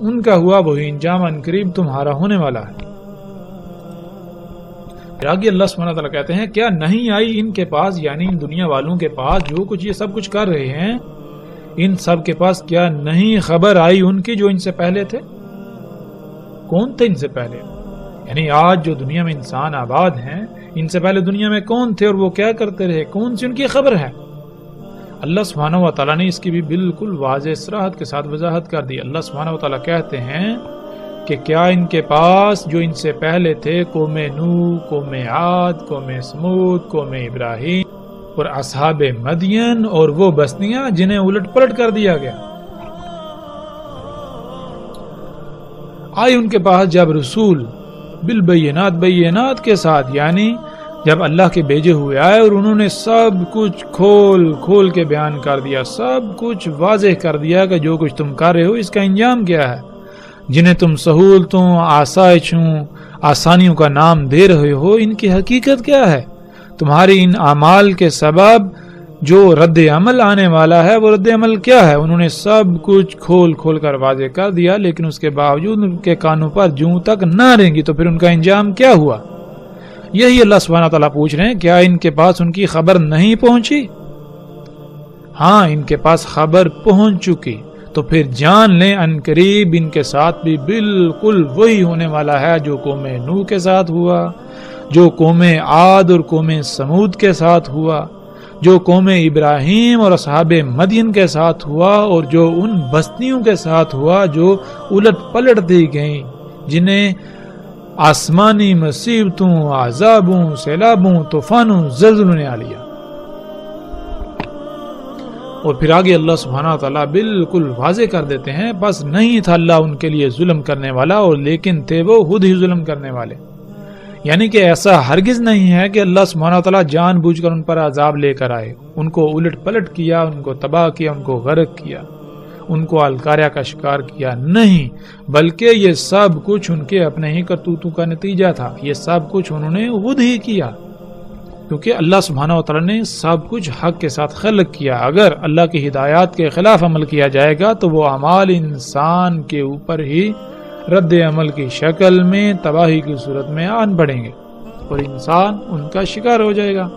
ان کا ہوا وہی انجام ان قریب تمہارا ہونے والا ہے۔ آگے اللہ سبحانہ وتعالی کہتے ہیں کیا نہیں آئی ان کے پاس، یعنی ان دنیا والوں کے پاس جو کچھ یہ سب کچھ کر رہے ہیں، ان سب کے پاس کیا نہیں خبر آئی ان کی جو ان سے پہلے تھے؟ کون تھے ان سے پہلے؟ یعنی آج جو دنیا میں انسان آباد ہیں، ان سے پہلے دنیا میں کون تھے اور وہ کیا کرتے رہے، کون سی ان کی خبر ہے؟ اللہ سبحانہ و تعالیٰ نے اس کی بھی بالکل واضح صراحت کے ساتھ وضاحت کر دی۔ اللہ سبحانہ و تعالیٰ کہتے ہیں کہ کیا ان کے پاس جو ان سے پہلے تھے، قوم نوح، قوم عاد، قوم سمود، قوم ابراہیم اور اصحاب مدین اور وہ بستیاں جنہیں الٹ پلٹ کر دیا گیا، آئی ان کے پاس جب رسول بالبینات، بینات کے ساتھ، یعنی جب اللہ کے بھیجے ہوئے آئے اور انہوں نے سب کچھ کھول کھول کے بیان کر دیا، سب کچھ واضح کر دیا کہ جو کچھ تم کر رہے ہو اس کا انجام کیا ہے، جنہیں تم سہولتوں، آسائشوں، آسانیوں کا نام دے رہے ہو، ان کی حقیقت کیا ہے، تمہاری ان اعمال کے سبب جو رد عمل آنے والا ہے وہ رد عمل کیا ہے۔ انہوں نے سب کچھ کھول کھول کر واضح کر دیا، لیکن اس کے باوجود ان کے کانوں پر جوں تک نہ رہیں گی تو پھر ان کا انجام کیا ہوا؟ یہی اللہ سبحانہ تعالیٰ پوچھ رہے ہیں، کیا ان کے پاس ان کی خبر نہیں پہنچی؟ ہاں، ان کے پاس خبر پہنچ چکی، تو پھر جان لیں ان قریب ان کے ساتھ بھی بالکل وہی ہونے والا ہے جو قوم نوح کے ساتھ ہوا، جو قوم عاد اور قوم سمود کے ساتھ ہوا، جو قوم ابراہیم اور اصحاب مدین کے ساتھ ہوا، اور جو ان بستیوں کے ساتھ ہوا جو الٹ پلٹ دی گئیں، جنہیں آسمانی مصیبتوں، عذابوں، سیلابوں، طوفانوں، زلزلوں نے آ لیا۔ اور پھر آگے اللہ سبحانہ وتعالیٰ بالکل واضح کر دیتے ہیں، بس نہیں تھا اللہ ان کے لیے ظلم کرنے والا، اور لیکن تھے وہ خود ہی ظلم کرنے والے۔ یعنی کہ ایسا ہرگز نہیں ہے کہ اللہ سبحانہ وتعالیٰ جان بوجھ کر ان پر عذاب لے کر آئے، ان کو الٹ پلٹ کیا، ان کو تباہ کیا، ان کو غرق کیا، ان کو الکاریا کا شکار کیا، نہیں، بلکہ یہ سب کچھ ان کے اپنے ہی کرتوتوں کا نتیجہ تھا، یہ سب کچھ انہوں نے خود ہی کیا، کیونکہ اللہ سبحانہ وتعالی نے سب کچھ حق کے ساتھ خلق کیا۔ اگر اللہ کی ہدایات کے خلاف عمل کیا جائے گا تو وہ اعمال انسان کے اوپر ہی رد عمل کی شکل میں تباہی کی صورت میں آن پڑیں گے اور انسان ان کا شکار ہو جائے گا۔